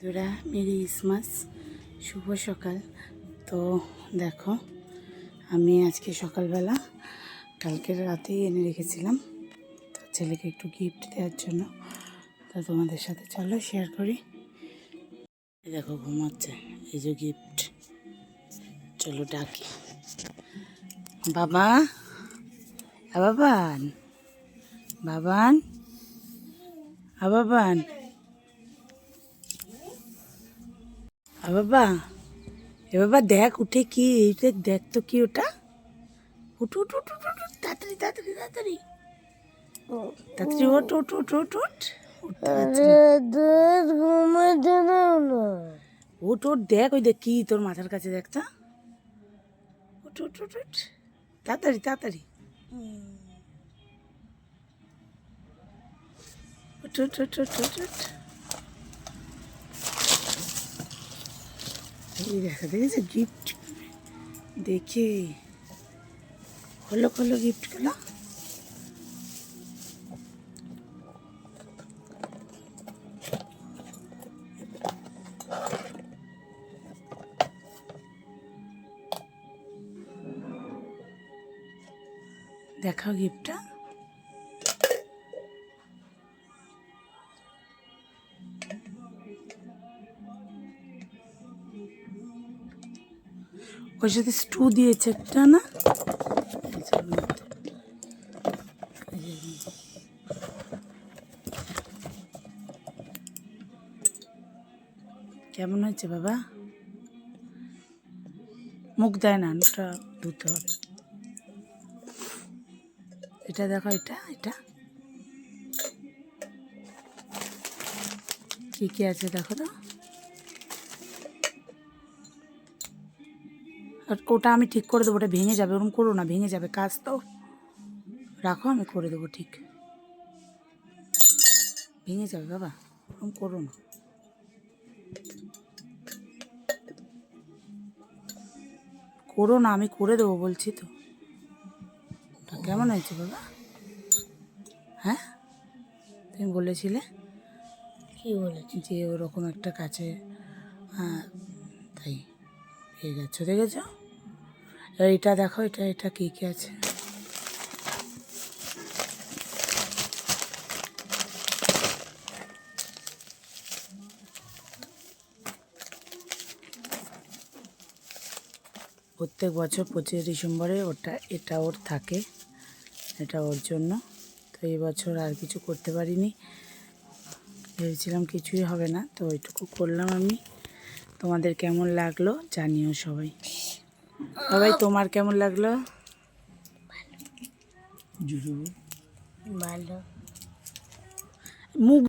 বন্ধুরা merry Christmas, শুভ সকাল। তো দেখো, আমি আজকে সকালবেলা কালকের রাতেই এনে রেখেছিলাম তো ছেলেকে একটু গিফট দেওয়ার জন্য। তো তোমাদের সাথে চলো শেয়ার করি। দেখো ঘুমাচ্ছে, এই যে গিফট। চলো ডাকি, বাবা, বাবান, বাবান, বাবান, বাবা, এ বাবা দেখ উঠে কি, এইটা দেখ তো কি ওটা। উঠ উঠ উঠ উঠ উঠ, তাড়াতাড়ি তাড়াতাড়ি তাড়াতাড়ি তাড়াতাড়ি ওঠ ওঠ ওঠ ওঠ ওঠ, উঠতে পারছি না। ওঠ ওঠ, দেখ ওই দেখ কি তোর মাথার কাছে, দেখ তা। উঠ উঠ উঠ উঠ, তাড়াতাড়ি তাড়াতাড়ি উঠ উঠ উঠ উঠ উঠ উঠ। এই দেখা দেখেছে গিফট, দেখে খোলো খোলো গিফট খোলো। দেখাও গিফটটা। ওর সাথে স্টু দিয়েছে একটা না, কেমন হয়েছে বাবা? মুখ দেয় না, ওটা ধুতে হবে। এটা দেখো, এটা এটা কি কি আছে দেখো তো। আর ওটা আমি ঠিক করে দেবো, ওটা ভেঙে যাবে, ওরকম করো না, ভেঙে যাবে। কাজ তো রাখো, আমি করে দেবো ঠিক। ভেঙে যাবে বাবা, ওরকম করো না। করো না, আমি করে দেবো বলছি তো। কেমন হয়েছে বাবা? হ্যাঁ, তুমি বলেছিলে কি বলেছি যে ওরকম একটা কাছে, হ্যাঁ তাই পেয়ে গেছো, দেখেছো? এইটা দেখো, এটা এটা কী কী আছে। প্রত্যেক বছর 25 ডিসেম্বরে এটা ওর থাকে, এটা ওর জন্য। তো এই বছর আর কিছু করতে পারিনি, ভেবেছিলাম কিছুই হবে না, তো ওইটুকু করলাম আমি। তোমাদের কেমন লাগলো জানিও সবাই। সবাই তোমার কেমন লাগলো? ভালো মুখ